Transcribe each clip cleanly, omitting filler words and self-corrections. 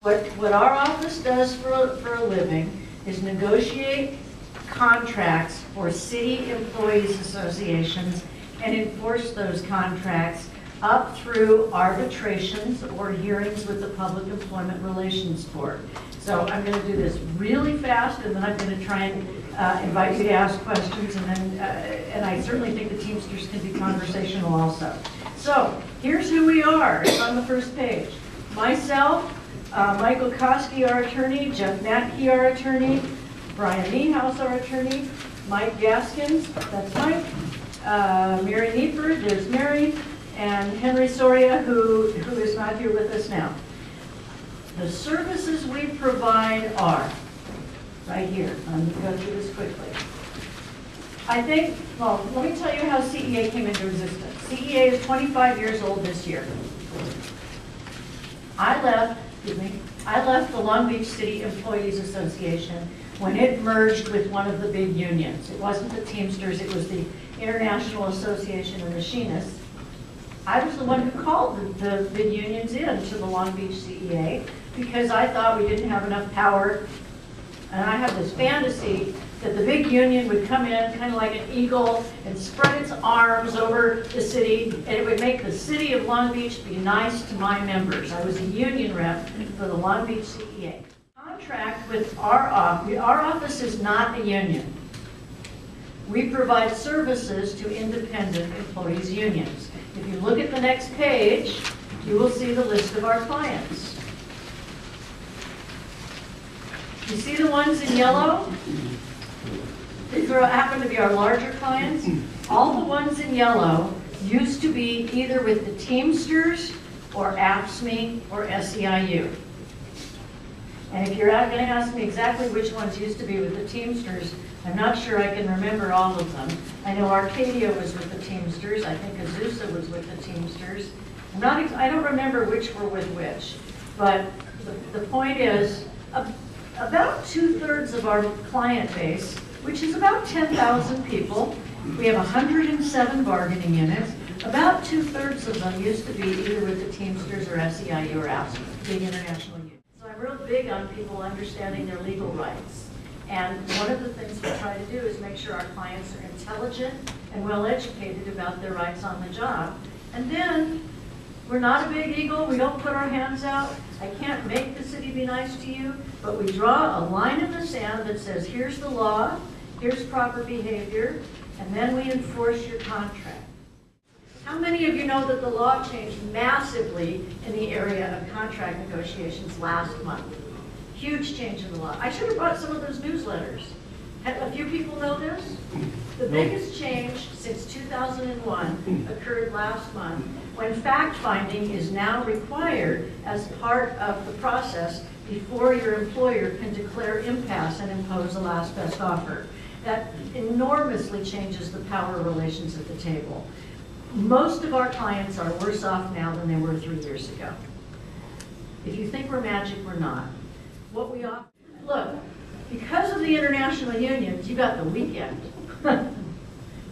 What our office does for a living is negotiate contracts for city employees associations and enforce those contracts up through arbitrations or hearings with the Public Employment Relations Board. So I'm going to do this really fast, and then I'm going to try and invite you to ask questions, and then and I certainly think the Teamsters can be conversational also. So here's who we are. It's on the first page. Myself, Michael Koski, our attorney, Jeff Natke, our attorney, Brian Niehaus, our attorney, Mike Gaskins, that's Mike, Mary Nieford, there's Mary, and Henry Soria, who is not here with us now. The services we provide are, right here, I'm going to go through this quickly. I think, well, let me tell you how CEA came into existence. CEA is 25 years old this year. I left the Long Beach City Employees Association when it merged with one of the big unions. It wasn't the Teamsters, it was the International Association of Machinists. I was the one who called the big unions in to the Long Beach CEA because I thought we didn't have enough power. And I have this fantasy that the big union would come in kind of like an eagle and spread its arms over the city, and it would make the city of Long Beach be nice to my members. I was a union rep for the Long Beach CEA. Contract with our office is not a union. We provide services to independent employees' unions. If you look at the next page, you will see the list of our clients. You see the ones in yellow? These happen to be our larger clients. All the ones in yellow used to be either with the Teamsters or AFSCME or SEIU. And if you're going to ask me exactly which ones used to be with the Teamsters, I'm not sure I can remember all of them. I know Arcadia was with the Teamsters. I think Azusa was with the Teamsters. I don't remember which were with which. But the point is, about 2/3 of our client base, which is about 10,000 people, we have 107 bargaining units. About 2/3 of them used to be either with the Teamsters or SEIU or AFSCME, big international unions. So I'm real big on people understanding their legal rights. And one of the things we try to do is make sure our clients are intelligent and well educated about their rights on the job. And then, we're not a big eagle, we don't put our hands out. I can't make the city be nice to you, but we draw a line in the sand that says, here's the law, here's proper behavior, and then we enforce your contract. How many of you know that the law changed massively in the area of contract negotiations last month? Huge change in the law. I should have brought some of those newsletters. A few people know this? The biggest change since 2001 occurred last month, when fact-finding is now required as part of the process before your employer can declare impasse and impose a last best offer. That enormously changes the power relations at the table. Most of our clients are worse off now than they were 3 years ago. If you think we're magic, we're not. What we offer, look, because of the international unions, you got the weekend.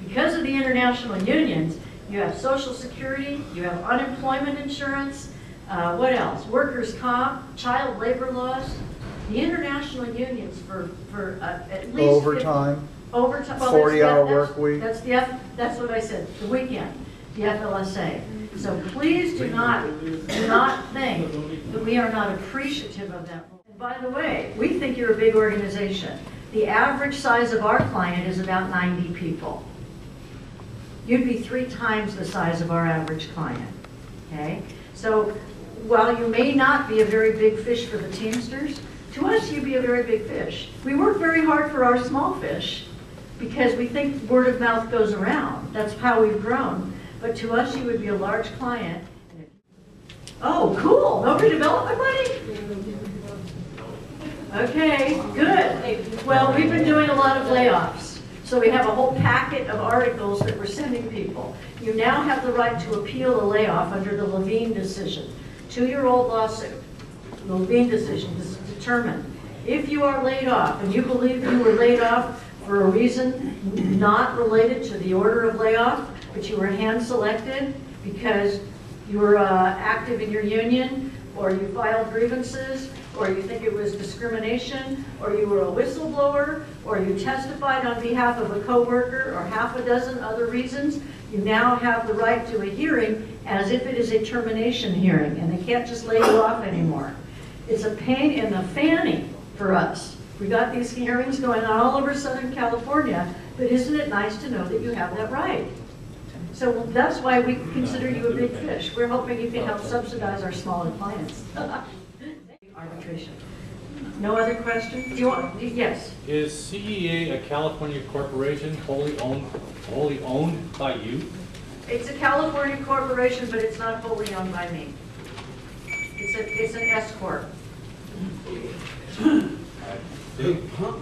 Because of the international unions, you have Social Security, you have unemployment insurance, what else? Workers' comp, child labor laws. The international unions for at least overtime, 40-hour work week. That's what I said. The weekend, the FLSA. So please do not think that we are not appreciative of that. And by the way, we think you're a big organization. The average size of our client is about 90 people. You'd be 3 times the size of our average client, okay? So while you may not be a very big fish for the Teamsters, to us you'd be a very big fish. We work very hard for our small fish because we think word of mouth goes around. That's how we've grown. But to us you would be a large client. Oh, cool, no redevelopment money? Okay, good. Well, we've been doing a lot of layoffs. So we have a whole packet of articles that we're sending people. You now have the right to appeal a layoff under the Levine decision. 2-year-old lawsuit. The Levine decision is determined. If you are laid off and you believe you were laid off for a reason not related to the order of layoff, but you were hand selected because you were active in your union or you filed grievances or you think it was discrimination, or you were a whistleblower, or you testified on behalf of a coworker, or half a dozen other reasons, you now have the right to a hearing as if it is a termination hearing, and they can't just lay you off anymore. It's a pain in the fanny for us. We got these hearings going on all over Southern California, but isn't it nice to know that you have that right? So that's why we consider you a big fish. We're hoping you can help subsidize our smaller clients. Arbitration. No other questions? Do you want, yes? Is CEA a California corporation wholly owned by you? It's a California corporation, but it's not wholly owned by me. It's an S corp.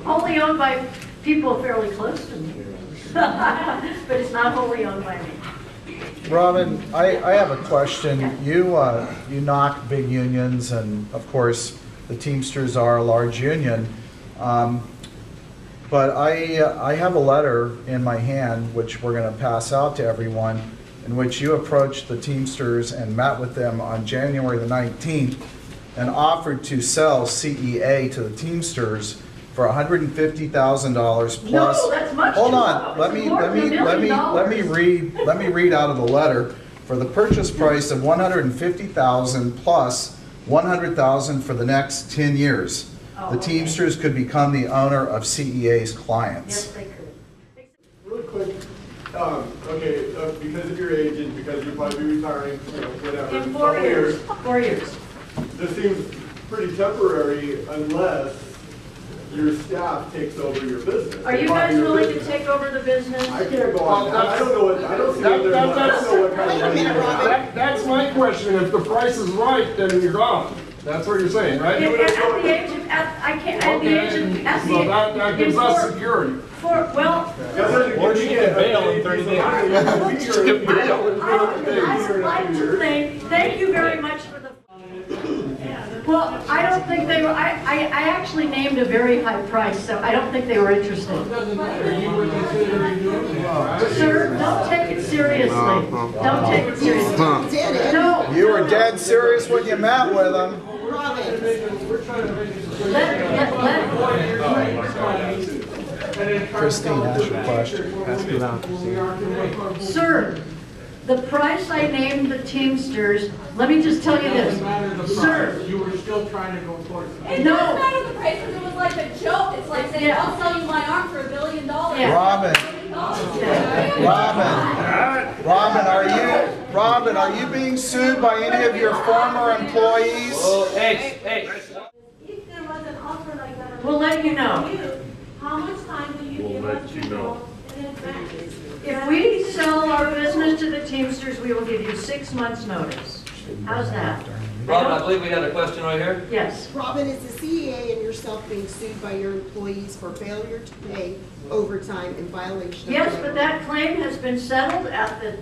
Wholly owned by people fairly close to me, but it's not wholly owned by me. Robin, I have a question. You knock big unions, and of course, the Teamsters are a large union. But I have a letter in my hand, which we're going to pass out to everyone, in which you approached the Teamsters and met with them on January the 19th and offered to sell CEA to the Teamsters for $150,000 plus. No, that's much Hold too on, low. let me read out of the letter. For the purchase price of $150,000 plus $100,000 for the next 10 years. Oh, The Teamsters could become the owner of CEA's clients. Yes, they could. Real quick, because of your age and because you'll probably be retiring, whatever. In 4 years. 4 years. This seems pretty temporary unless your staff takes over your business. Are you guys willing to take over the business? I can't go on. I don't know what, I don't see what they're, I don't know what kind of money they're making. That's my question. If the price is right, then you're gone. That's what you're saying, right? At the age of, That gives us security. Well, Or she can bail in 30 days. I would like to thank you very much for the. Well, I don't think they were, I actually named a very high price, so I don't think they were interested. Sir, don't take it seriously. Don't take it seriously. No. You were dead serious when you met with them. Christine, ask your question. Ask it out. Sir, the price I named the Teamsters, let me just tell you this. Sir. You were still trying to go for it. It No. doesn't matter the price, because it was like a joke. It's like saying, I'll sell you my arm for $1 billion. Yeah. Robin, are you being sued by any of your former employees? Hey. If there was an offer like that. We'll let you know. How much time will you give us to know in advance? If we sell our business to the Teamsters, we will give you 6 months' notice. How's that? Robin, I believe we had a question right here. Yes. Robin, is the CEA and yourself being sued by your employees for failure to pay overtime in violation of Yes, labor but that claim has been settled at the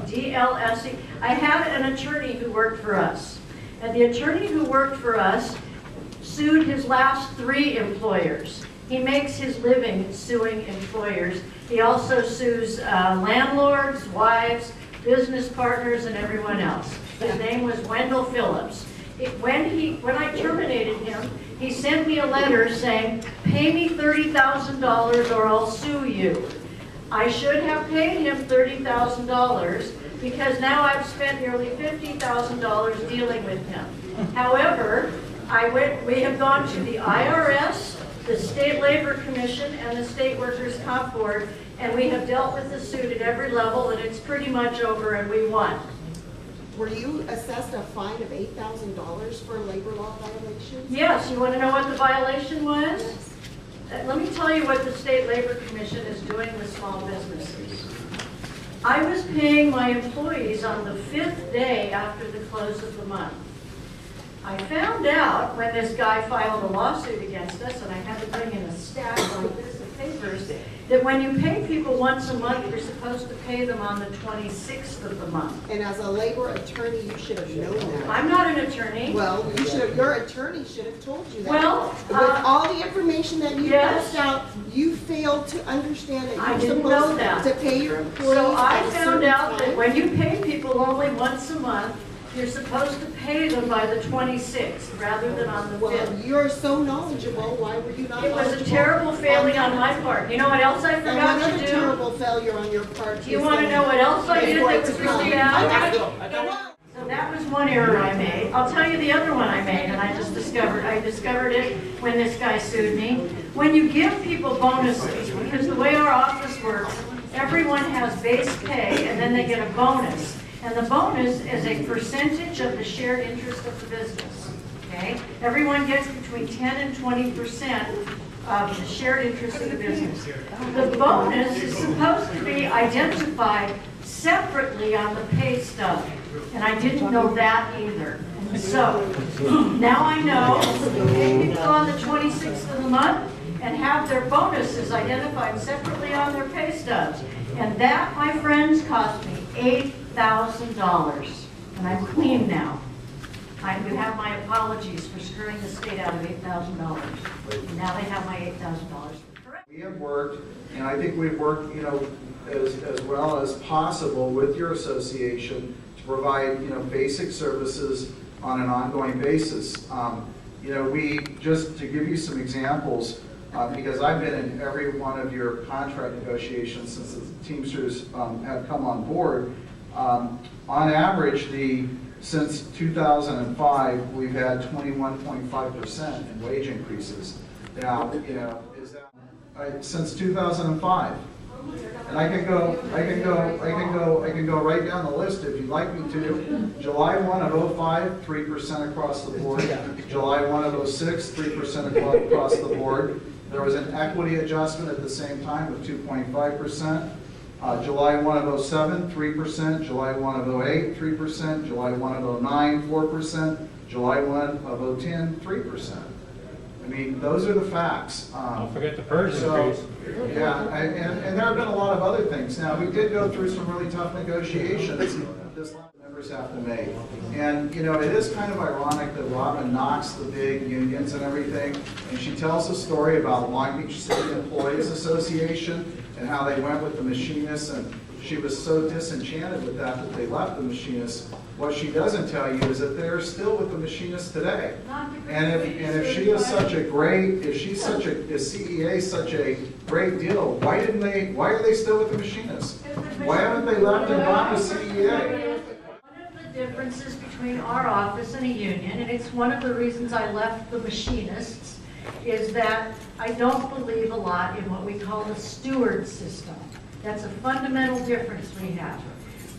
DLSE. I had an attorney who worked for us. And the attorney who worked for us sued his last 3 employers. He makes his living suing employers. He also sues landlords, wives, business partners, and everyone else. His name was Wendell Phillips. When I terminated him, he sent me a letter saying, pay me $30,000 or I'll sue you. I should have paid him $30,000 because now I've spent nearly $50,000 dealing with him. However, we have gone to the IRS, the State Labor Commission, and the State Workers' Comp Board, and we have dealt with the suit at every level, and it's pretty much over, and we won. Were you assessed a fine of $8,000 for labor law violations? Yes, you want to know what the violation was? Let me tell you what the State Labor Commission is doing with small businesses. I was paying my employees on the 5th day after the close of the month. I found out when this guy filed a lawsuit against us, and I had to bring in a stack like this of papers, that when you pay people once a month, you're supposed to pay them on the 26th of the month. And as a labor attorney, you should have known that. I'm not an attorney. Well, your attorney should have told you that. Well, with all the information that you yes. passed out, you failed to understand that I you're didn't know supposed that. to pay your employees So I at a found certain out that time. when you pay people only once a month, You're supposed to pay them by the 26th rather than on the Well, 5th. you're so knowledgeable, why were you not It was a knowledgeable? terrible failing on my part. You know what else I And forgot another to do? terrible failure on your part. Do you want to know what else I did that was really bad? bad? So that was one error I made. I'll tell you the other one I made, and I discovered it when this guy sued me. When you give people bonuses, because the way our office works, everyone has base pay and then they get a bonus. And the bonus is a percentage of the shared interest of the business, okay? Everyone gets between 10 and 20% of the shared interest of the business. The bonus is supposed to be identified separately on the pay stub, and I didn't know that either. So now I know to pay people on the 26th of the month and have their bonuses identified separately on their pay stubs. And that, my friends, cost me $8,000. And I'm clean now. I do have my apologies for screwing the state out of $8,000. Now they have my $8,000. We have worked, and I think we've worked, as well as possible with your association to provide, basic services on an ongoing basis. We, just to give you some examples, because I've been in every one of your contract negotiations since the Teamsters have come on board. On average, since 2005, we've had 21.5% in wage increases. Now, is that since 2005? And I can go right down the list if you'd like me to. July 1 of 05, 3% across the board. July 1 of 06, 3% across the board. There was an equity adjustment at the same time of 2.5%. July 1 of 07, 3%. July 1 of 08, 3%. July 1 of 09, 4%. July 1 of 010, 3%. I mean, those are the facts. Don't forget the PERS increase. Yeah, and there have been a lot of other things. Now, we did go through some really tough negotiations this members have to make. And, it is kind of ironic that Robin knocks the big unions and everything, and she tells a story about Long Beach City Employees Association and how they went with the machinists, and she was so disenchanted with that they left the machinists. What she doesn't tell you is that they're still with the machinists today. And if she is such a great, if CEA such a great deal, why are they still with the machinists? Why haven't they left and gone to CEA? One of the differences between our office and a union, and it's one of the reasons I left the machinists, is that I don't believe a lot in what we call the steward system. That's a fundamental difference we have.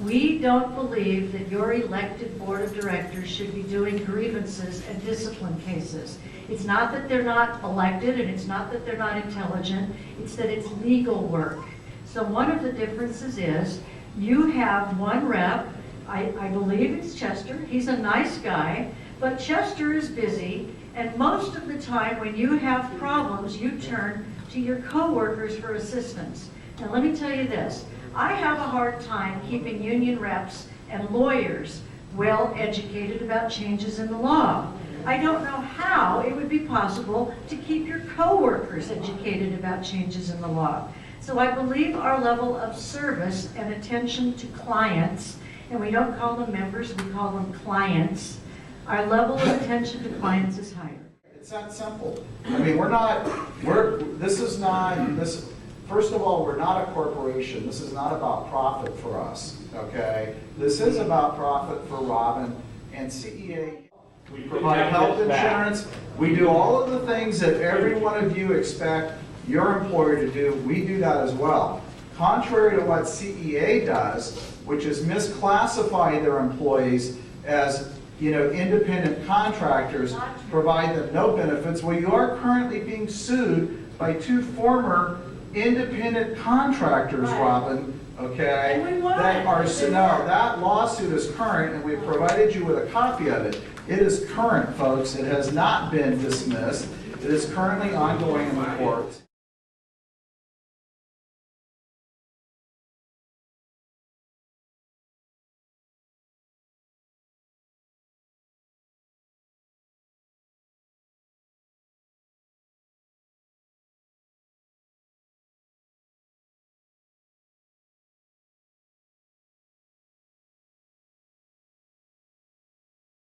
We don't believe that your elected board of directors should be doing grievances and discipline cases. It's not that they're not elected, and it's not that they're not intelligent, it's that it's legal work. So one of the differences is you have one rep, I believe it's Chester, he's a nice guy, but Chester is busy, and most of the time when you have problems, you turn to your coworkers for assistance. Now let me tell you this, I have a hard time keeping union reps and lawyers well educated about changes in the law. I don't know how it would be possible to keep your coworkers educated about changes in the law. So I believe our level of service and attention to clients, and we don't call them members, we call them clients, our level of attention to clients is higher. It's that simple. I mean, first of all, we're not a corporation. This is not about profit for us, okay? This is about profit for Robin and CEA. We provide health insurance. We do all of the things that every one of you expect your employer to do. We do that as well. Contrary to what CEA does, which is misclassify their employees as independent contractors, provide them no benefits. Well, you are currently being sued by two former independent contractors, Robin, okay? And we won. That lawsuit is current, and we've provided you with a copy of it. It is current, folks. It has not been dismissed. It is currently ongoing in the courts.